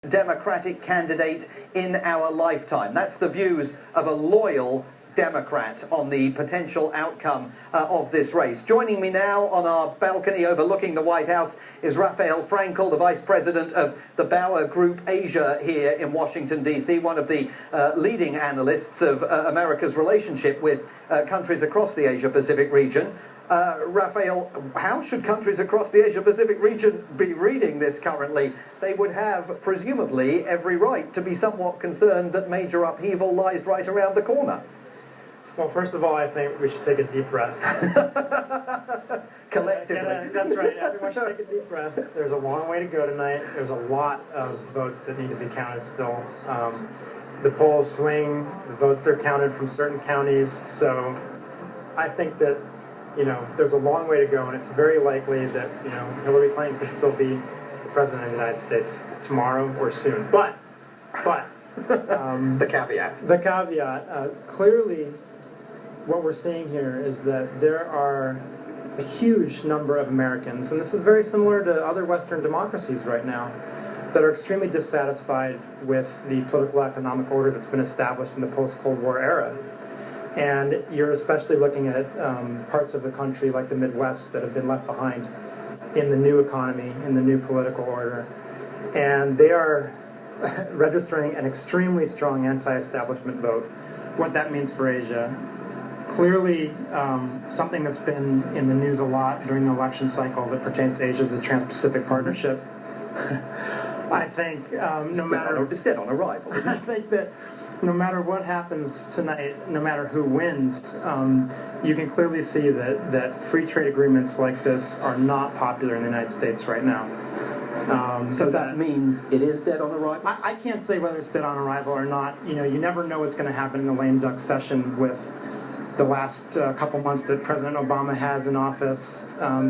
Democratic candidate in our lifetime. That's the views of a loyal Democrat on the potential outcome of this race. Joining me now on our balcony overlooking the White House is Rafael Frankel, the Vice President of the Bauer Group Asia here in Washington, D.C., one of the leading analysts of America's relationship with countries across the Asia-Pacific region. Rafael, how should countries across the Asia-Pacific region be reading this currently? They would have, presumably, every right to be somewhat concerned that major upheaval lies right around the corner. Well, first of all, I think we should take a deep breath. Collectively. That's right. Everyone should take a deep breath. There's a long way to go tonight. There's a lot of votes that need to be counted still. The polls swing. The votes are counted from certain counties. So I think that, there's a long way to go, and it's very likely that, Hillary Clinton could still be the president of the United States tomorrow or soon. But the caveat. The caveat. Clearly, what we're seeing here is that there are a huge number of Americans, and this is very similar to other Western democracies right now, that are extremely dissatisfied with the political economic order that's been established in the post-Cold War era. And you're especially looking at parts of the country like the Midwest that have been left behind in the new economy, in the new political order. And they are registering an extremely strong anti-establishment vote. What that means for Asia. Clearly, something that's been in the news a lot during the election cycle that pertains to Asia is the Trans-Pacific Partnership. I think It's dead on arrival. I think that no matter what happens tonight, no matter who wins, you can clearly see that free trade agreements like this are not popular in the United States right now. So that means it is dead on arrival? I can't say whether it's dead on arrival or not. You never know what's going to happen in the lame duck session with the last couple months that President Obama has in office.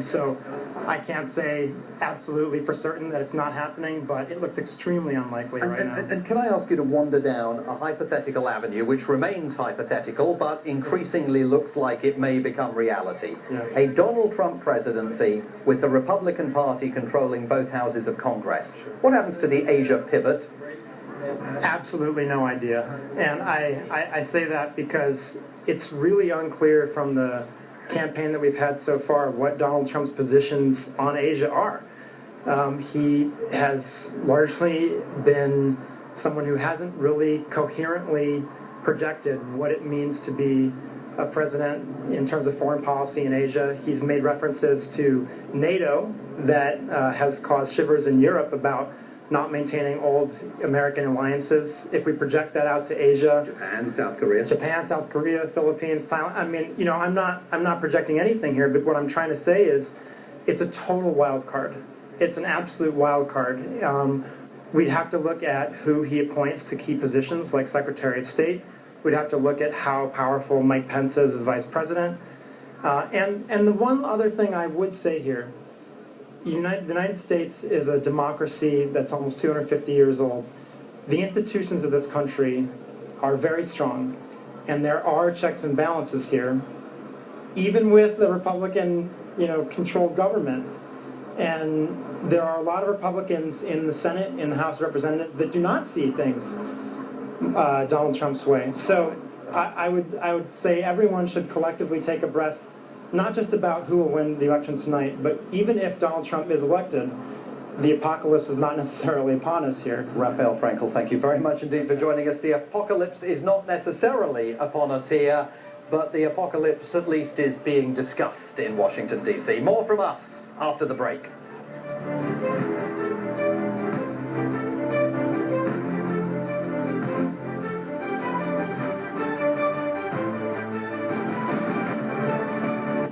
So I can't say absolutely for certain that it's not happening, but it looks extremely unlikely right now. And can I ask you to wander down a hypothetical avenue, which remains hypothetical, but increasingly looks like it may become reality? Yeah. A Donald Trump presidency with the Republican Party controlling both houses of Congress. What happens to the Asia pivot? Absolutely no idea. And I say that because it's really unclear from the campaign that we've had so far what Donald Trump's positions on Asia are. He has largely been someone who hasn't really coherently projected what it means to be a president in terms of foreign policy in Asia. He's made references to NATO that has caused shivers in Europe about not maintaining old American alliances. If we project that out to Asia, Japan, South Korea, Philippines, Thailand. I mean, I'm not projecting anything here, but what I'm trying to say is, it's a total wild card. It's an absolute wild card. We'd have to look at who he appoints to key positions, like Secretary of State. We'd have to look at how powerful Mike Pence is as Vice President. And the one other thing I would say here. The United States is a democracy that's almost 250 years old. The institutions of this country are very strong, and there are checks and balances here, even with the Republican, controlled government. And there are a lot of Republicans in the Senate, in the House of Representatives, that do not see things Donald Trump's way. So I would say everyone should collectively take a breath. Not just about who will win the election tonight, but even if Donald Trump is elected, the apocalypse is not necessarily upon us here. Rafael Frankel, thank you very much indeed for joining us. The apocalypse is not necessarily upon us here, but the apocalypse at least is being discussed in Washington, D.C. More from us after the break.